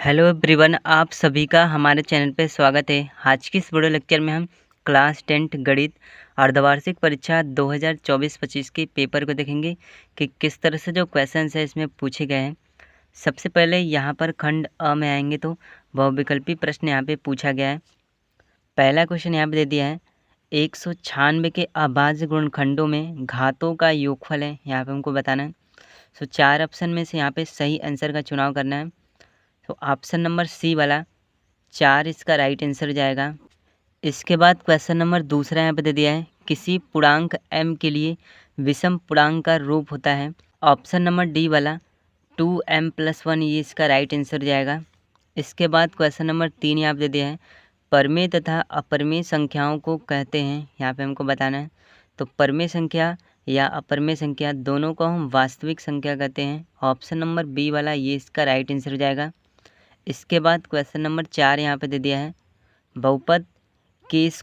Hello everyone, आप सभी का हमारे चैनल पे स्वागत है। आज की इस वीडियो लेक्चर में हम क्लास 10 गणित अर्धवार्षिक परीक्षा 2024-25 के पेपर को देखेंगे कि किस तरह से जो क्वेश्चंस है इसमें पूछे गए हैं। सबसे पहले यहाँ पर खंड अ में आएंगे तो बहुविकल्पी प्रश्न यहाँ पे पूछा गया है। पहला क्वेश्चन यहाँ पे दे दिया है 196 के अभाज्य गुणनखंडों में घातों का योगफल है, यहाँ पे हमको बताना है। सो 4 ऑप्शन में से यहाँ पे सही आंसर का चुनाव करना है। तो ऑप्शन नंबर सी वाला 4 इसका राइट आंसर जाएगा। इसके बाद क्वेश्चन नंबर दूसरा यहाँ पे दे दिया है किसी पूर्णांक m के लिए विषम पूर्णांक का रूप होता है। ऑप्शन नंबर डी वाला 2m+1 ये इसका राइट आंसर जाएगा। इसके बाद क्वेश्चन नंबर 3 यहाँ पे दे दिया है परमेय तथा अपरमेय संख्याओं को कहते हैं, यहाँ पे हमको बताना है। तो परमेय संख्या या अपरमेय संख्या दोनों को हम वास्तविक संख्या कहते हैं। ऑप्शन नंबर बी वाला ये इसका राइट आंसर जाएगा। इसके बाद क्वेश्चन नंबर 4 यहाँ पे दे दिया है बहुपद k² +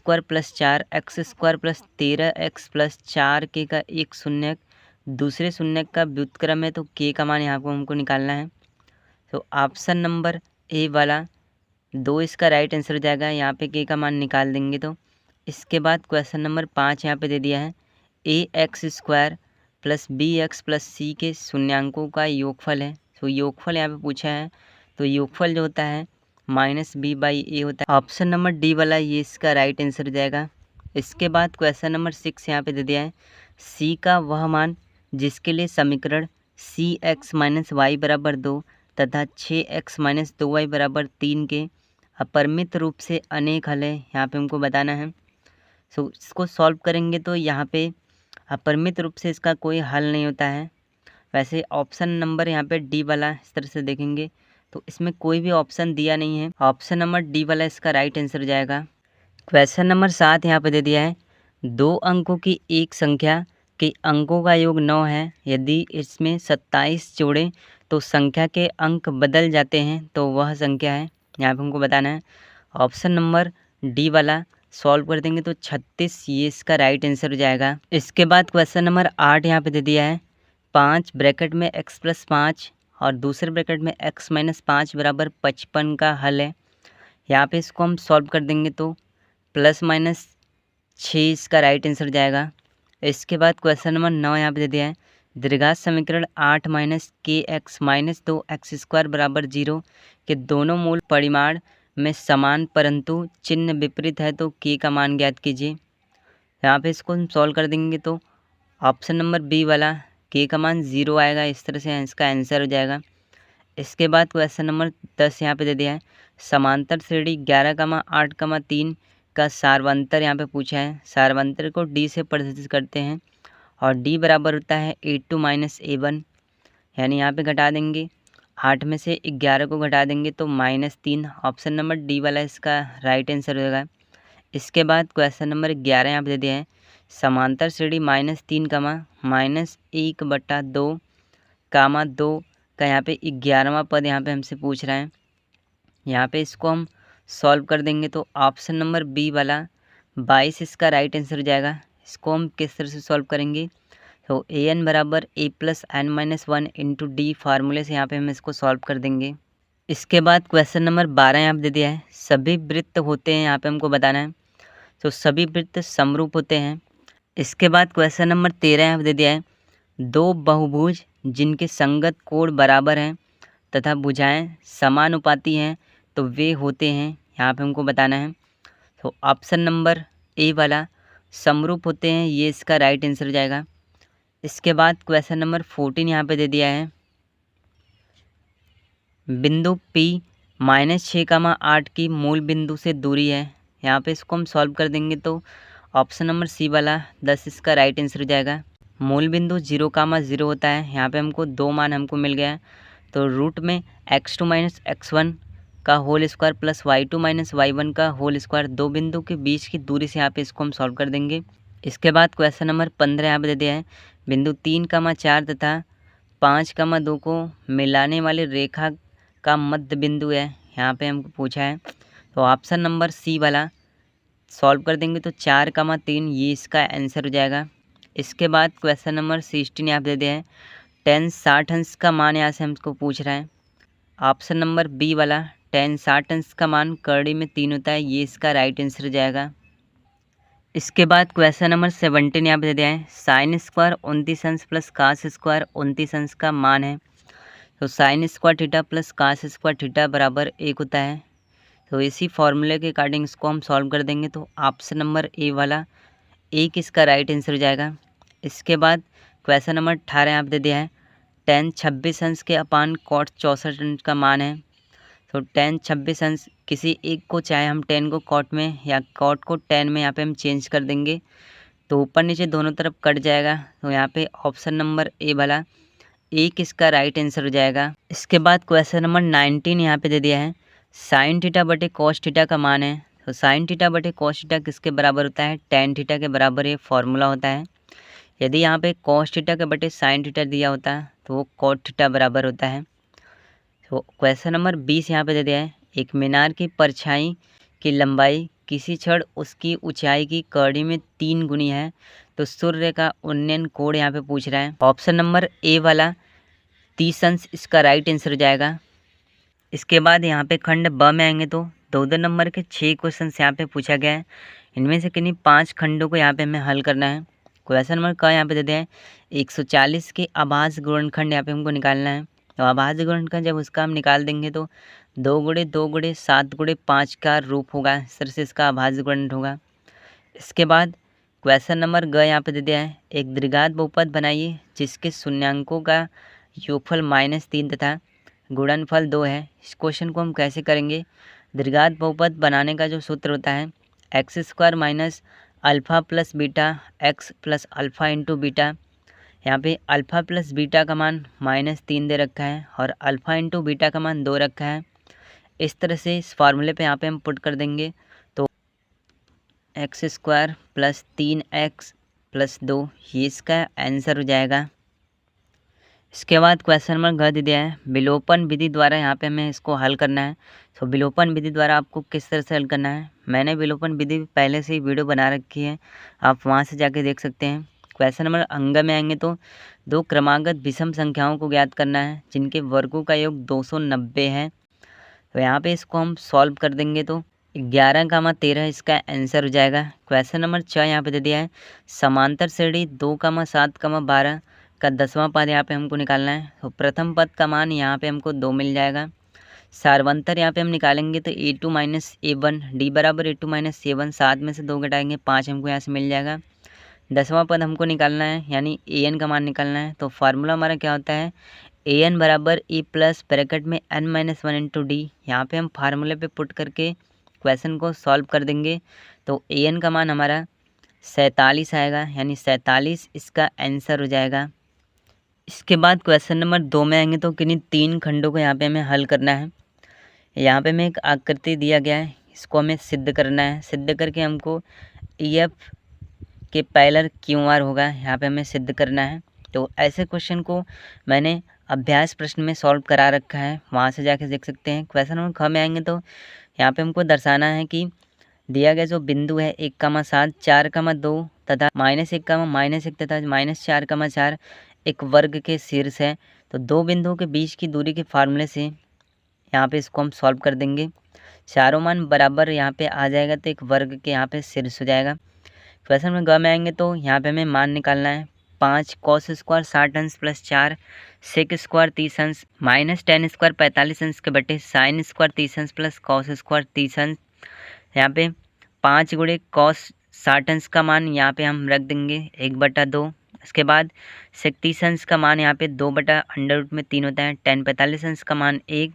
4x² + 13x + 4k का एक शून्यक दूसरे शून्यक का व्युत्क्रम है। तो k का मान यहाँ को हमको निकालना है। तो ऑप्शन नंबर ए वाला 2 इसका राइट आंसर जाएगा। यहाँ पे k का मान निकाल देंगे तो इसके बाद क्वेश्चन नंबर 5 यहाँ पे दे दिया है ax² + bx + c के शून्यांकों का योगफल है। तो योगफल यहाँ पे पूछा है, तो योगफल जो होता है -b/a होता है। ऑप्शन नंबर डी वाला ये इसका राइट आंसर जाएगा। इसके बाद क्वेश्चन नंबर 6 यहाँ पे दे दिया है c का वह मान जिसके लिए समीकरण cx - y = 2 तथा 6x - 2y = 3 के अपरिमित रूप से अनेक हल है, यहाँ पे हमको बताना है। सो इसको सॉल्व करेंगे तो यहाँ पे अपरिमित रूप से इसका कोई हल नहीं होता है। वैसे ऑप्शन नंबर यहाँ पे डी वाला इस तरह से देखेंगे तो इसमें कोई भी ऑप्शन दिया नहीं है। ऑप्शन नंबर डी वाला इसका राइट आंसर जाएगा। क्वेश्चन नंबर 7 यहाँ पे दे दिया है 2 अंकों की एक संख्या के अंकों का योग 9 है। यदि इसमें 27 जोड़ें तो संख्या के अंक बदल जाते हैं तो वह संख्या है, यहाँ पे हमको बताना है। ऑप्शन नंबर डी वाला सॉल्व कर देंगे तो 36 ये इसका राइट आंसर जाएगा। इसके बाद क्वेश्चन नंबर 8 यहाँ पे दे दिया है 5 ब्रैकेट में x + 5 और दूसरे ब्रैकेट में x - 5 = 55 का हल है। यहाँ पे इसको हम सॉल्व कर देंगे तो ±6 इसका राइट आंसर जाएगा। इसके बाद क्वेश्चन नंबर 9 यहाँ पे दे दिया है द्विघात समीकरण 8 - kx - 2x² = 0 के दोनों मूल परिमाण में समान परंतु चिन्ह विपरीत है, तो k का मान ज्ञात कीजिए। यहाँ पे इसको हम सॉल्व कर देंगे तो ऑप्शन नंबर बी वाला k का मान 0 आएगा। इस तरह से इसका आंसर हो जाएगा। इसके बाद क्वेश्चन नंबर 10 यहाँ पे दे दिया है समांतर श्रेणी 11,8,3 का सार्वंतर यहाँ पे पूछा है। सार्वंतर को d से प्रदर्शित करते हैं और d बराबर होता है a2 - a1, यानी यहाँ पे घटा देंगे 8 में से 11 को घटा देंगे तो -3। ऑप्शन नंबर डी वाला इसका राइट आंसर होगा। इसके बाद क्वेश्चन नंबर 11 यहाँ पे दे दिया है समांतर श्रेणी -3, -1/2, 2 का यहाँ पे 11वां पद यहाँ पे हमसे पूछ रहा है। यहाँ पे इसको हम सॉल्व कर देंगे तो ऑप्शन नंबर बी वाला 22 इसका राइट आंसर हो जाएगा। इसको हम किस तरह से सॉल्व करेंगे तो an = a + n - 1 × d फार्मूले से यहाँ पे हम इसको सॉल्व कर देंगे। इसके बाद क्वेश्चन नंबर 12 यहाँ पे दे दिया है सभी वृत्त होते हैं, यहाँ पे हमको बताना है। तो सभी वृत्त समरूप होते हैं। इसके बाद क्वेश्चन नंबर 13 यहाँ पे दे दिया है 2 बहुभुज जिनके संगत कोण बराबर हैं तथा भुजाएं समानुपाती हैं तो वे होते हैं, यहाँ पे हमको बताना है। तो ऑप्शन नंबर ए वाला समरूप होते हैं, ये इसका राइट आंसर हो जाएगा। इसके बाद क्वेश्चन नंबर 14 यहाँ पे दे दिया है बिंदु P -6,8 की मूल बिंदु से दूरी है। यहाँ पे इसको हम सॉल्व कर देंगे तो ऑप्शन नंबर सी वाला 10 इसका राइट आंसर हो जाएगा। मूल बिंदु 0,0 होता है। यहाँ पे हमको 2 मान हमको मिल गया है, तो रूट में x2 - x1 का whole square plus y2 - y1 का होल स्क्वायर, दो बिंदु के बीच की दूरी से यहाँ पे इसको हम सॉल्व कर देंगे। इसके बाद क्वेश्चन नंबर 15 यहाँ पे दे दिया है बिंदु 3,4 तथा 5,2 को मिलाने वाली रेखा का मध्य बिंदु है, यहाँ पे हमको पूछा है। तो ऑप्शन नंबर सी वाला सॉल्व कर देंगे तो 4,3 ये इसका आंसर हो जाएगा। इसके बाद क्वेश्चन नंबर 16 यहाँ पे दे दिया है tan 60 अंश का मान यहाँ से हमको पूछ रहा है। ऑप्शन नंबर बी वाला tan 60 अंश का मान करड़ी में 3 होता है, ये इसका राइट आंसर हो जाएगा। इसके बाद क्वेश्चन नंबर 17 यहाँ पे दे दिया है, साइन स्क्वायर 29 अंश प्लस कास स्क्वायर 29 अंश का मान है। तो sine square theta plus cos square theta बराबर 1 होता है। तो इसी फॉर्मूले के अकॉर्डिंग इसको हम सॉल्व कर देंगे। तो ऑप्शन नंबर ए वाला 1 इसका राइट आंसर हो जाएगा। इसके बाद क्वेश्चन नंबर 18 यहाँ पे दे दिया है, tan 26 अंश के अपान cot 64 अंश का मान है। तो tan 26 अंश किसी एक को, चाहे हम tan को cot में या cot को tan में यहाँ पे हम चेंज कर देंगे तो ऊपर नीचे दोनों तरफ कट जाएगा। तो यहाँ पे ऑप्शन नंबर ए वाला 1 इसका राइट आंसर हो जाएगा। इसके बाद क्वेश्चन नंबर 19 यहाँ पे दे दिया है, साइन थीटा बटे कॉस थीटा का मान है। तो साइन थीटा बटे कॉस थीटा किसके बराबर होता है, tan थीटा के बराबर ये फॉर्मूला होता है। यदि यहाँ पे कॉस थीटा के बटे साइन थीटा दिया होता है तो वो कॉट थीटा बराबर होता है। तो क्वेश्चन नंबर 20 यहाँ पे दे दिया है, एक मीनार की परछाई की लंबाई किसी क्षण उसकी ऊंचाई की कड़ी में 3 गुनी है। तो सूर्य का उन्नयन कोण यहाँ पे पूछ रहा है। ऑप्शन नंबर ए वाला 30 अंश इसका राइट आंसर हो जाएगा। इसके बाद यहाँ पे खंड ब में आएंगे तो 2-2 नंबर के 6 क्वेश्चन यहाँ पे पूछा गया है। इनमें से किन्हीं 5 खंडों को यहाँ पे हमें हल करना है। क्वेश्चन नंबर का यहाँ पे दे दिया है, 140 के अभाज्य गुणनखंड यहाँ पे हमको निकालना है। तो अभाज्य गुणनखंड जब उसका हम निकाल देंगे तो 2 गुणे 2 गुणे 7 गुणे 5 का रूप होगा, इस तरह से इसका अभाज्य गुणनखंड होगा। इसके बाद क्वेश्चन नंबर ग यहाँ पे दे दिया है, एक द्विघात बहुपद बनाइए जिसके शून्यांकों का योगफल -3 तथा गुणनफल 2 है। इस क्वेश्चन को हम कैसे करेंगे, द्विघात बहुपद बनाने का जो सूत्र होता है x² minus alpha plus beta x plus alpha into beta. यहाँ पे अल्फ़ा प्लस बीटा का मान -3 दे रखा है और अल्फ़ा इंटू बीटा का मान 2 रखा है। इस तरह से इस फार्मूले पे यहाँ पे हम पुट कर देंगे तो x² प्लस 3x प्लस 2 ये इसका आंसर हो जाएगा। इसके बाद क्वेश्चन नंबर घ दे दिया है, विलोपन विधि द्वारा यहाँ पे हमें इसको हल करना है। तो विलोपन विधि द्वारा आपको किस तरह से हल करना है, मैंने विलोपन विधि पहले से ही वीडियो बना रखी है, आप वहाँ से जाके देख सकते हैं। क्वेश्चन नंबर अंग में आएंगे तो 2 क्रमागत विषम संख्याओं को ज्ञात करना है जिनके वर्गों का योग 290 है। तो यहाँ पे इसको हम सॉल्व कर देंगे तो 11, 13 इसका आंसर हो जाएगा। क्वेश्चन नंबर 6 यहाँ पे दे दिया है, समांतर श्रेणी 2, 7, 12 का 10वां पद यहाँ पे हमको निकालना है। तो प्रथम पद का मान यहाँ पे हमको 2 मिल जाएगा। सार्वंतर यहाँ पे हम निकालेंगे तो a2 माइनस a1 d बराबर a2 माइनस a1, 7 में से 2 घटाएंगे 5 हमको यहाँ से मिल जाएगा। 10वां पद हमको निकालना है यानी an का मान निकालना है। तो फार्मूला हमारा क्या होता है, an बराबर e प्लस ब्रैकेट में n-1 इंटू डी। यहाँ पे हम फार्मूले पे पुट करके क्वेश्चन को सॉल्व कर देंगे तो an का मान हमारा 47 आएगा, यानी 47 इसका आंसर हो जाएगा। इसके बाद क्वेश्चन नंबर 2 में आएंगे तो किन्हीं 3 खंडों को यहाँ पे हमें हल करना है। यहाँ पे हमें एक आकृति दिया गया है, इसको हमें सिद्ध करना है। सिद्ध करके हमको EF के पैरेलल QR होगा, यहाँ पे हमें सिद्ध करना है। तो ऐसे क्वेश्चन को मैंने अभ्यास प्रश्न में सॉल्व करा रखा है, वहाँ से जाके देख सकते हैं। क्वेश्चन नंबर ख में आएंगे तो यहाँ पे हमको दर्शाना है कि दिया गया जो बिंदु है 1, 7, 4, 2 तथा -1, तथा -4, एक वर्ग के शीर्ष है। तो 2 बिंदुओं के बीच की दूरी के फार्मूले से यहाँ पे इसको हम सॉल्व कर देंगे। चारों मान बराबर यहाँ पे आ जाएगा तो एक वर्ग के यहाँ पे शीर्ष हो जाएगा। क्वेश्चन में ग में आएंगे तो यहाँ पे हमें मान निकालना है, 5 cos स्क्वायर 60 अंश प्लस 4 सेक स्क्वायर 30 अंश माइनस tan स्क्वायर 45 अंश के बटे साइन स्क्वायर 30 अंश प्लस कॉस स्क्वायर 30 अंश। यहाँ पे 5 गुणे cos 60 अंश का मान यहाँ पे हम रख देंगे 1/2। इसके बाद सेक 30 अंश का मान यहाँ पे 2/√3 होता है। tan 45 अंश का मान 1।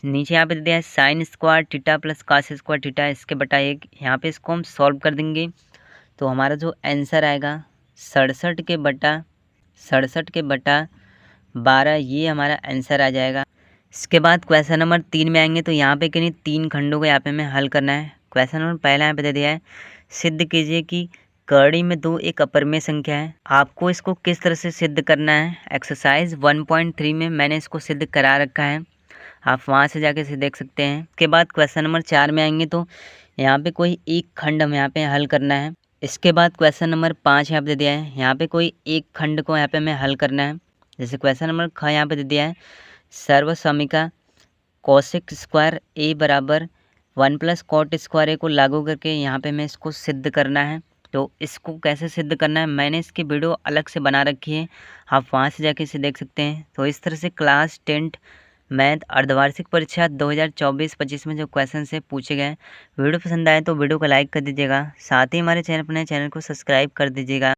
नीचे यहाँ पे दे दिया है sign square theta plus cos square theta इसके बटा 1। यहाँ पे इसको हम सॉल्व कर देंगे तो हमारा जो आंसर आएगा 67 के बटा 12, ये हमारा आंसर आ जाएगा। इसके बाद क्वेश्चन नंबर 3 में आएंगे तो यहाँ पे किन्हीं 3 खंडों को यहाँ पे हमें हल करना है। क्वेश्चन नंबर पहला यहाँ पे दे दिया है, सिद्ध कीजिए कि करड़ी में 2 एक अपरिमेय संख्या है। आपको इसको किस तरह से सिद्ध करना है, एक्सरसाइज 1.3 में मैंने इसको सिद्ध करा रखा है, आप वहाँ से जाके इसे देख सकते हैं। इसके बाद क्वेश्चन नंबर 4 में आएंगे तो यहाँ पे कोई एक खंड हम यहाँ पे हल करना है। इसके बाद क्वेश्चन नंबर 5 यहाँ पे दे दिया है, यहाँ पे कोई एक खंड को यहाँ पे हमें हल करना है। जैसे क्वेश्चन नंबर ख यहाँ पे दे दिया है, सर्वसमिका कोसेक स्क्वायर ए बराबर 1 प्लस कॉट स्क्वायर ए को लागू करके यहाँ पे हमें इसको सिद्ध करना है। तो इसको कैसे सिद्ध करना है मैंने इसकी वीडियो अलग से बना रखी है, आप वहाँ से जाके इसे देख सकते हैं। तो इस तरह से क्लास 10 मैथ अर्धवार्षिक परीक्षा 2024-25 में जो क्वेश्चन से पूछे गए। वीडियो पसंद आए तो वीडियो को लाइक कर दीजिएगा, साथ ही हमारे चैनल को सब्सक्राइब कर दीजिएगा।